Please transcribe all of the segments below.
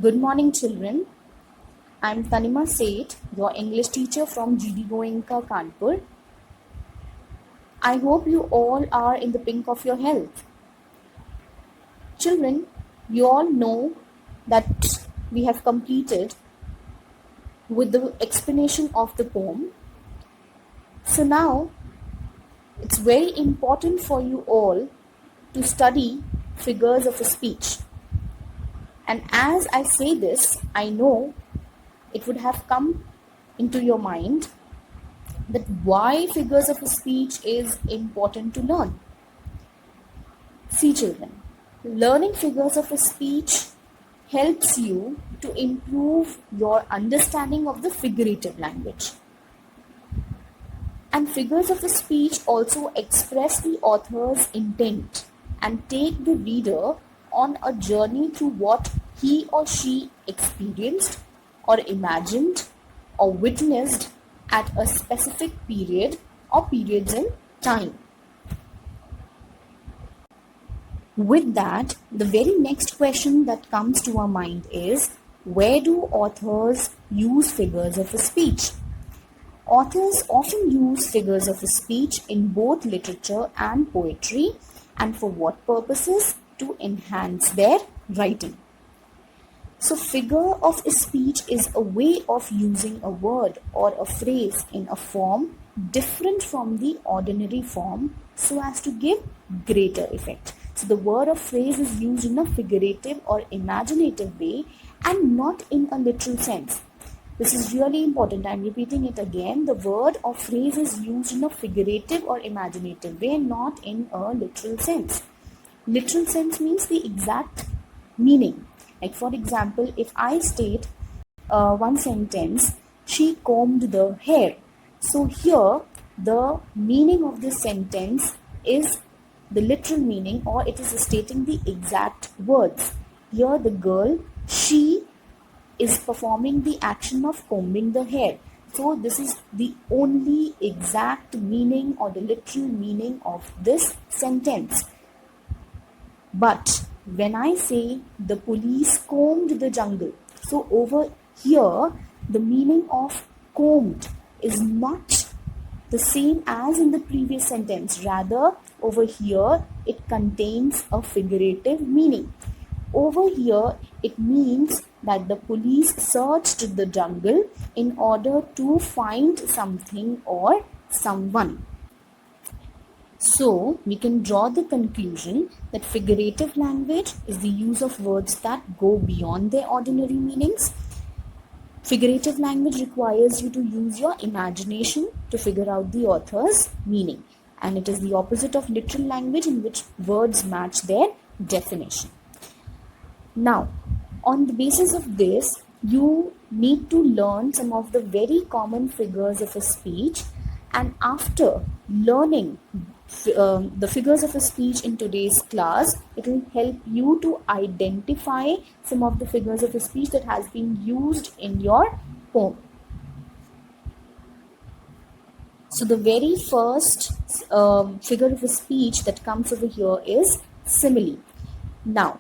Good morning, children. I'm Tanima Seth, your English teacher from GD Goenka, Kanpur. I hope you all are in the pink of your health. Children, you all know that we have completed with the explanation of the poem. So now, it's very important for you all to study figures of speech. And as I say this, I know it would have come into your mind that why figures of speech is important to learn. See, children, learning figures of speech helps you to improve your understanding of the figurative language. And figures of speech also express the author's intent and take the reader on a journey through what he or she experienced or imagined or witnessed at a specific period or periods in time. With that, the very next question that comes to our mind is, where do authors use figures of speech? Authors often use figures of speech in both literature and poetry, and for what purposes? To enhance their writing. So, figure of speech is a way of using a word or a phrase in a form different from the ordinary form so as to give greater effect. So, the word or phrase is used in a figurative or imaginative way and not in a literal sense. This is really important. I am repeating it again. The word or phrase is used in a figurative or imaginative way, not in a literal sense. Literal sense means the exact meaning. Like, for example, if I state one sentence, she combed the hair. So here, the meaning of this sentence is the literal meaning, or it is stating the exact words. Here, the girl, she is performing the action of combing the hair. So this is the only exact meaning or the literal meaning of this sentence. But when I say the police combed the jungle, so over here the meaning of combed is not the same as in the previous sentence. Rather, over here it contains a figurative meaning. Over here it means that the police searched the jungle in order to find something or someone. So, we can draw the conclusion that figurative language is the use of words that go beyond their ordinary meanings. Figurative language requires you to use your imagination to figure out the author's meaning, and it is the opposite of literal language in which words match their definition. Now, on the basis of this, you need to learn some of the very common figures of a speech, and after learning the figures of a speech in today's class, it will help you to identify some of the figures of a speech that has been used in your poem. So the very first figure of a speech that comes over here is simile. Now,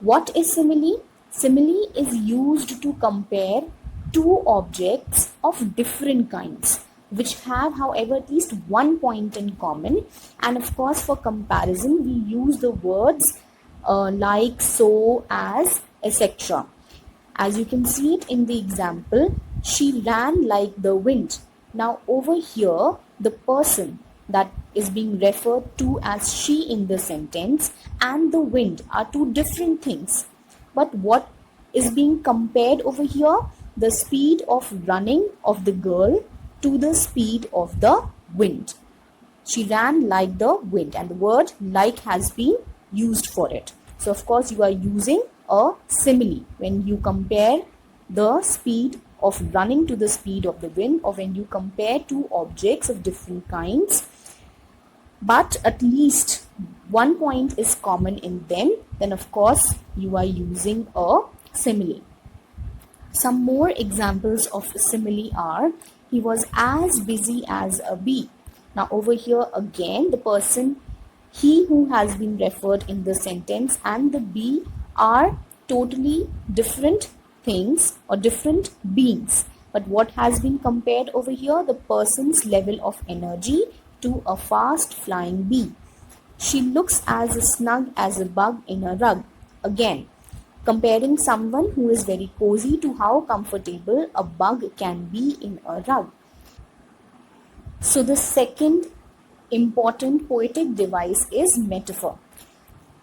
what is simile? Simile is used to compare two objects of different kinds, which have, however, at least one point in common. And of course, for comparison, we use the words like, so, as, etc. As you can see it in the example, she ran like the wind. Now, over here, the person that is being referred to as she in the sentence and the wind are two different things. But what is being compared over here? The speed of running of the girl to the speed of the wind. She ran like the wind, and the word like has been used for it. So of course you are using a simile when you compare the speed of running to the speed of the wind, or when you compare two objects of different kinds, but at least one point is common in them, then of course you are using a simile. Some more examples of simile are, he was as busy as a bee. Now over here again, the person, he who has been referred in the sentence and the bee are totally different things or different beings. But what has been compared over here? The person's level of energy to a fast flying bee. She looks as snug as a bug in a rug. Again, comparing someone who is very cozy to how comfortable a bug can be in a rug. So the second important poetic device is metaphor.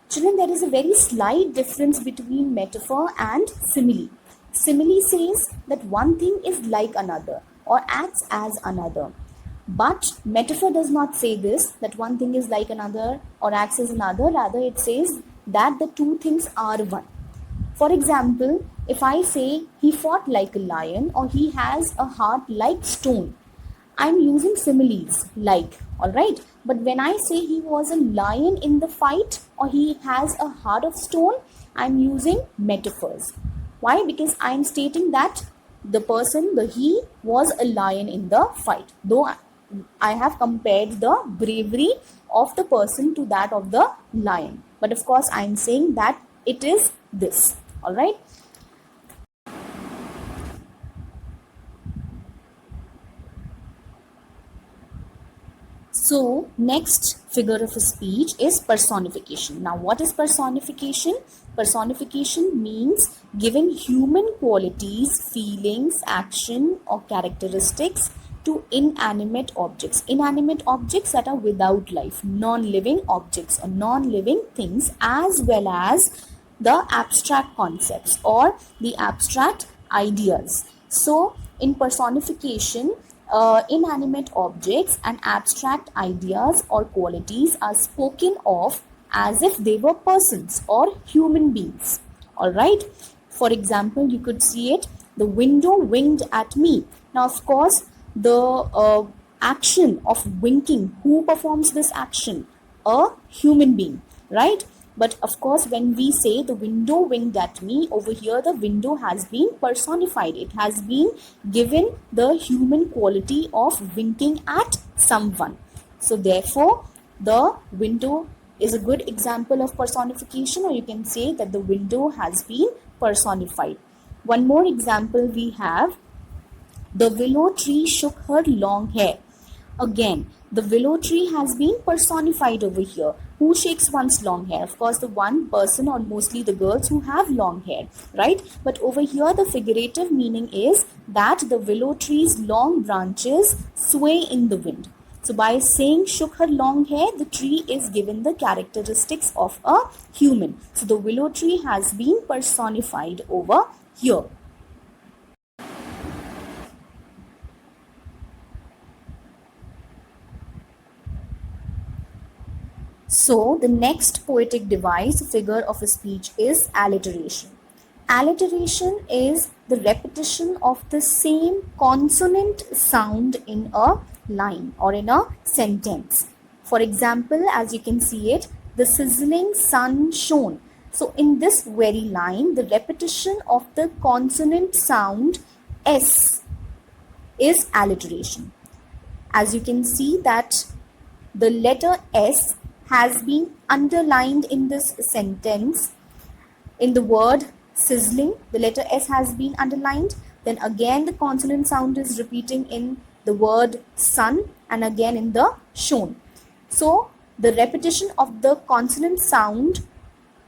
Children, there is a very slight difference between metaphor and simile. Simile says that one thing is like another or acts as another. But metaphor does not say this, that one thing is like another or acts as another. Rather, it says that the two things are one. For example, if I say he fought like a lion or he has a heart like stone, I'm using similes like, alright. But when I say he was a lion in the fight or he has a heart of stone, I'm using metaphors. Why? Because I'm stating that the person, the he, was a lion in the fight. Though I have compared the bravery of the person to that of the lion. But of course, I'm saying that it is this. Alright. So, next figure of speech is personification. Now, what is personification? Personification means giving human qualities, feelings, action, or characteristics to inanimate objects. Inanimate objects that are without life, non-living objects or non-living things, as well as the abstract concepts or the abstract ideas. So, in personification, inanimate objects and abstract ideas or qualities are spoken of as if they were persons or human beings. Alright. For example, you could see it, the window winked at me. Now, of course, the action of winking, who performs this action? A human being, right? But of course, when we say the window winked at me, over here the window has been personified. It has been given the human quality of winking at someone. So therefore, the window is a good example of personification, or you can say that the window has been personified. One more example we have, the willow tree shook her long hair. Again, the willow tree has been personified over here. Who shakes one's long hair? Of course, the one person or mostly the girls who have long hair, right? But over here, the figurative meaning is that the willow tree's long branches sway in the wind. So by saying shook her long hair, the tree is given the characteristics of a human. So the willow tree has been personified over here. So the next poetic device, figure of a speech, is alliteration. Alliteration is the repetition of the same consonant sound in a line or in a sentence. For example, as you can see it, the sizzling sun shone. So in this very line, the repetition of the consonant sound S is alliteration. As you can see that the letter S has been underlined in this sentence. In the word sizzling, the letter S has been underlined. Then again the consonant sound is repeating in the word sun and again in the shone. So the repetition of the consonant sound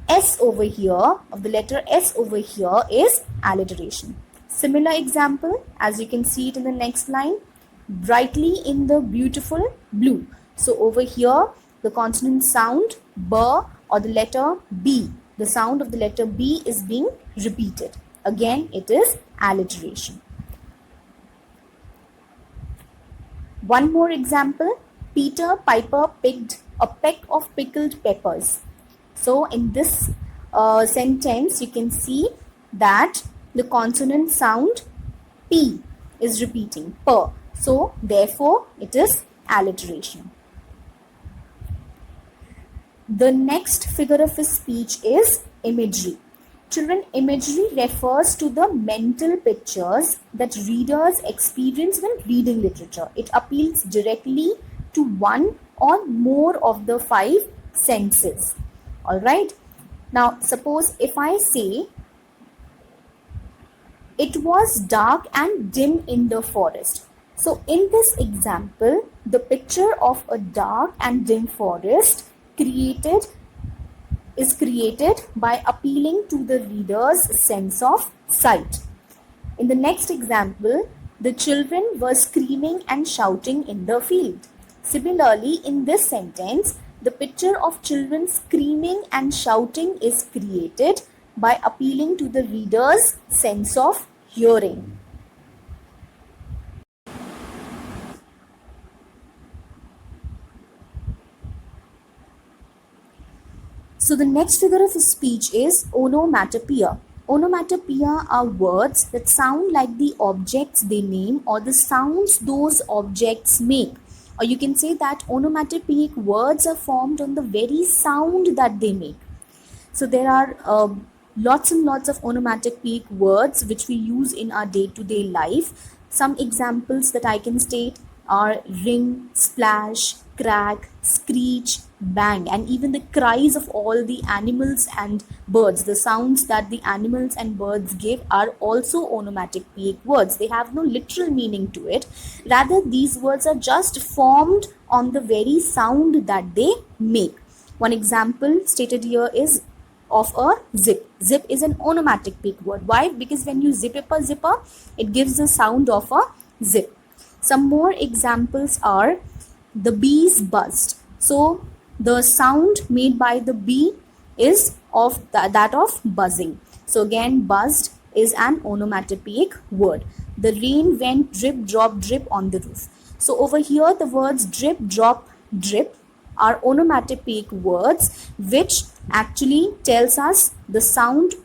S over here, of the letter S over here, is alliteration. Similar example, as you can see it in the next line, brightly in the beautiful blue. So over here, the consonant sound B or the letter B, the sound of the letter B is being repeated. Again, it is alliteration. One more example, Peter Piper picked a peck of pickled peppers. So in this sentence, you can see that the consonant sound P is repeating, per. So therefore, it is alliteration. The next figure of speech is imagery. Children, imagery refers to the mental pictures that readers experience when reading literature. It appeals directly to one or more of the five senses. Alright. Now, suppose if I say It was dark and dim in the forest. So in this example, the picture of a dark and dim forest is created by appealing to the reader's sense of sight. In the next example, the children were screaming and shouting in the field. Similarly, in this sentence, the picture of children screaming and shouting is created by appealing to the reader's sense of hearing. So the next figure of speech is onomatopoeia. Onomatopoeia are words that sound like the objects they name or the sounds those objects make. Or you can say that onomatopoeic words are formed on the very sound that they make. So there are lots and lots of onomatopoeic words which we use in our day-to-day life. Some examples that I can state are ring, splash, crack, screech, bang, and even the cries of all the animals and birds. The sounds that the animals and birds give are also onomatopoeic words. They have no literal meaning to it. Rather, these words are just formed on the very sound that they make. One example stated here is of a zip. Zip is an onomatopoeic word. Why? Because when you zip up a zipper, it gives the sound of a zip. Some more examples are the bees buzzed. So the sound made by the bee is of that of buzzing. So again, buzzed is an onomatopoeic word. The rain went drip, drop, drip on the roof. So over here, the words drip, drop, drip are onomatopoeic words which actually tells us the sound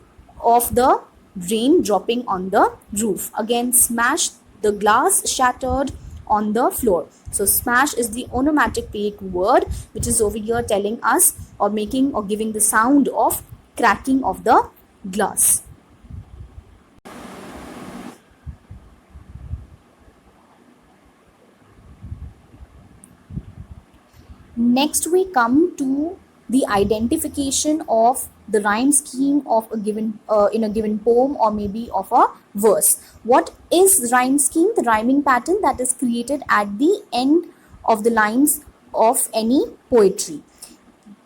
of the rain dropping on the roof. Again, smash, the glass shattered on the floor. So smash is the onomatopoeic word which is over here telling us or making or giving the sound of cracking of the glass. Next we come to the identification of the rhyme scheme of a given in a given poem or maybe of a verse. What is rhyme scheme? The rhyming pattern that is created at the end of the lines of any poetry.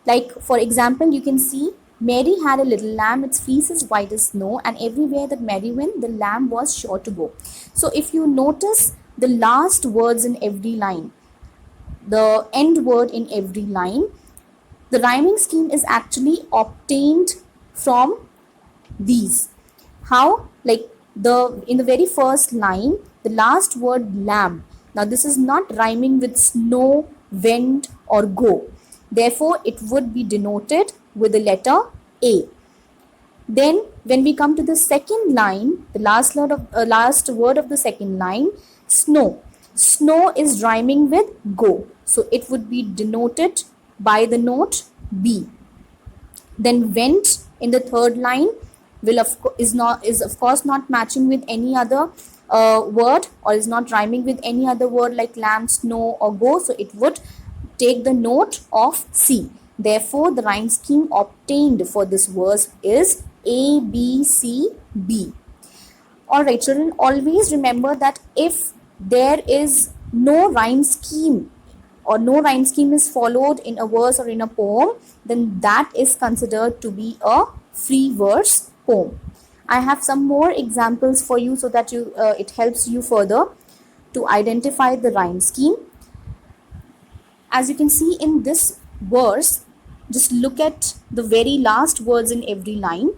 Like for example, you can see Mary had a little lamb, its fleece is white as snow, and everywhere that Mary went, the lamb was sure to go. So if you notice the last words in every line, the end word in every line, the rhyming scheme is actually obtained from these. How? Like in the very first line, the last word lamb. Now this is not rhyming with snow, went or go. Therefore, it would be denoted with the letter A. Then when we come to the second line, the last word of the second line, snow. Snow is rhyming with go. So it would be denoted by the note B. Then went in the third line is of course not matching with any other word or is not rhyming with any other word like lamb, snow or go. So it would take the note of C. Therefore, the rhyme scheme obtained for this verse is A, B, C, B. Alright children, always remember that if there is no rhyme scheme or no rhyme scheme is followed in a verse or in a poem, then that is considered to be a free verse poem. I have some more examples for you so that it helps you further to identify the rhyme scheme. As you can see in this verse, just look at the very last words in every line.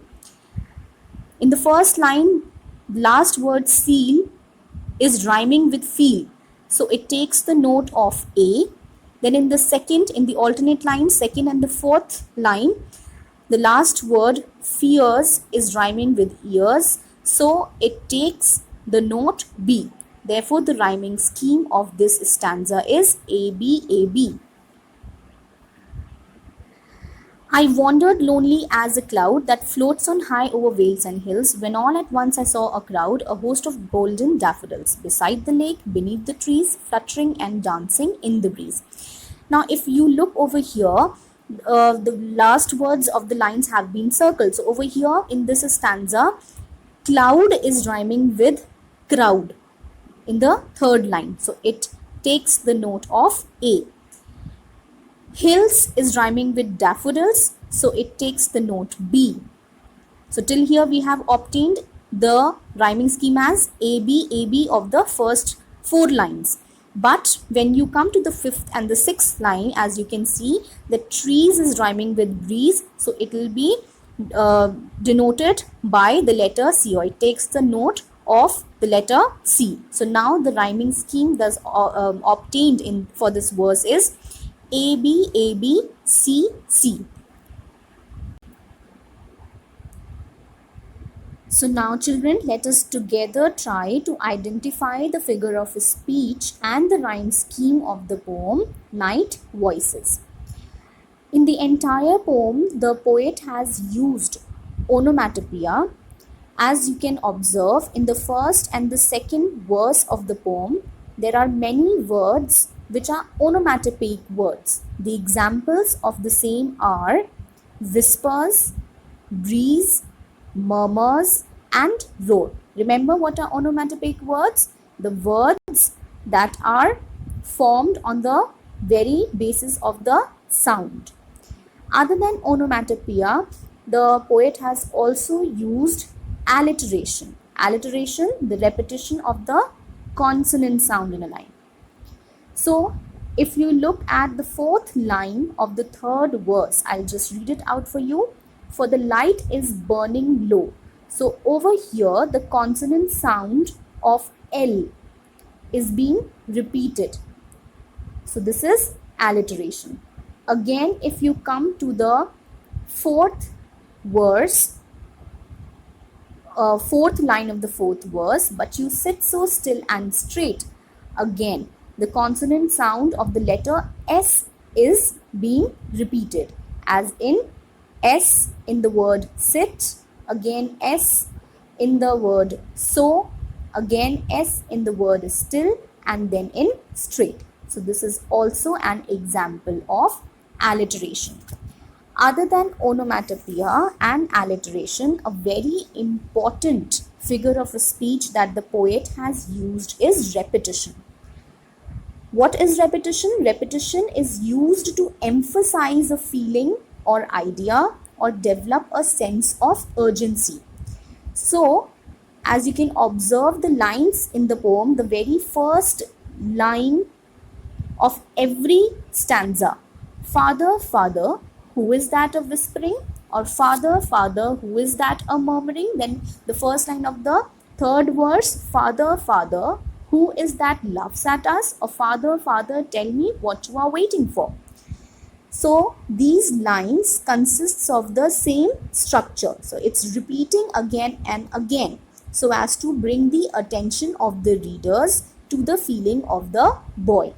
In the first line, the last word seal is rhyming with feel. So it takes the note of A. Then in the alternate line, second and the fourth line, the last word fears is rhyming with ears. So it takes the note B. Therefore, the rhyming scheme of this stanza is A, B, A, B. I wandered lonely as a cloud that floats on high over vales and hills, when all at once I saw a crowd, a host of golden daffodils, beside the lake, beneath the trees, fluttering and dancing in the breeze. Now, if you look over here, the last words of the lines have been circled. So over here in this stanza, Cloud is rhyming with crowd in the third line. So it takes the note of A. Hills is rhyming with daffodils. So it takes the note B. So till here we have obtained the rhyming scheme as AB of the first 4 lines. But when you come to the 5th and the 6th line, as you can see, the trees is rhyming with breeze. So it will be denoted by the letter C, or it takes the note of the letter C. So now the rhyming scheme thus obtained in for this verse is AB C C. So now children, let us together try to identify the figure of speech and the rhyme scheme of the poem Night Voices. In the entire poem, the poet has used onomatopoeia. As you can observe, in the first and the second verse of the poem, there are many words which are onomatopoeic words. The examples of the same are whispers, breeze, murmurs, and roar. Remember what are onomatopoeic words? The words that are formed on the very basis of the sound. Other than onomatopoeia, the poet has also used alliteration. Alliteration, the repetition of the consonant sound in a line. So, if you look at the 4th line of the 3rd verse, I'll just read it out for you. For the light is burning low. So over here, the consonant sound of L is being repeated. So this is alliteration. Again, if you come to the 4th verse, 4th line of the 4th verse, but you sit so still and straight. Again, the consonant sound of the letter S is being repeated, as in S in the word sit, again S in the word so, again S in the word still, and then in straight. So this is also an example of alliteration. Other than onomatopoeia and alliteration, a very important figure of a speech that the poet has used is repetition. What is repetition? Repetition is used to emphasize a feeling or idea or develop a sense of urgency. So, as you can observe the lines in the poem, the very first line of every stanza, Father, Father, who is that a whispering? Or Father, Father, who is that a murmuring? Then the first line of the 3rd verse, Father, Father, who is that laughs at us? Or Father, Father, tell me what you are waiting for. So these lines consists of the same structure. So it's repeating again and again, so as to bring the attention of the readers to the feeling of the boy.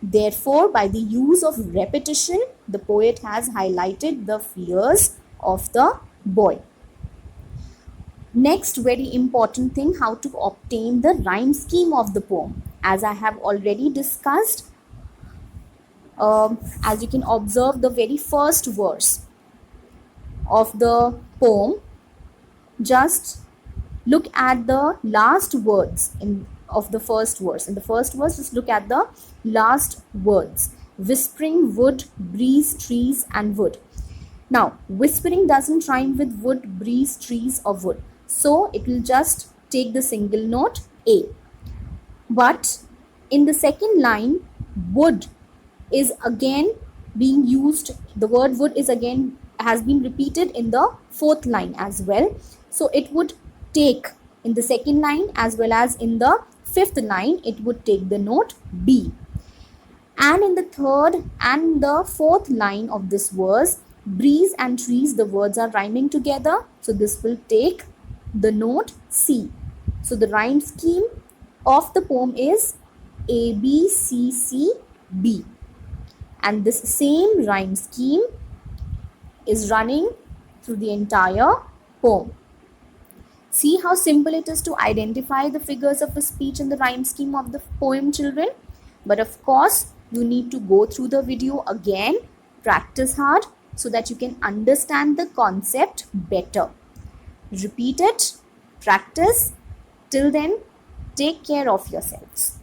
Therefore, by the use of repetition, the poet has highlighted the fears of the boy. Next very important thing, how to obtain the rhyme scheme of the poem. As I have already discussed, as you can observe the very first verse of the poem, just look at the last words of the first verse. In the first verse, just look at the last words. Whispering, wood, breeze, trees, and wood. Now, whispering doesn't rhyme with wood, breeze, trees, or wood. So, it will just take the single note A. But in the second line, wood is again being used. The word wood is again has been repeated in the 4th line as well. So, it would take in the second line as well as in the 5th line, it would take the note B. And in the 3rd and the 4th line of this verse, breeze and trees, the words are rhyming together. So this will take the note C. So the rhyme scheme of the poem is A, B, C, C, B. And this same rhyme scheme is running through the entire poem. See how simple it is to identify the figures of a speech in the rhyme scheme of the poem, children. But of course, you need to go through the video again, practice hard so that you can understand the concept better. Repeat it, practice. Till then, take care of yourselves.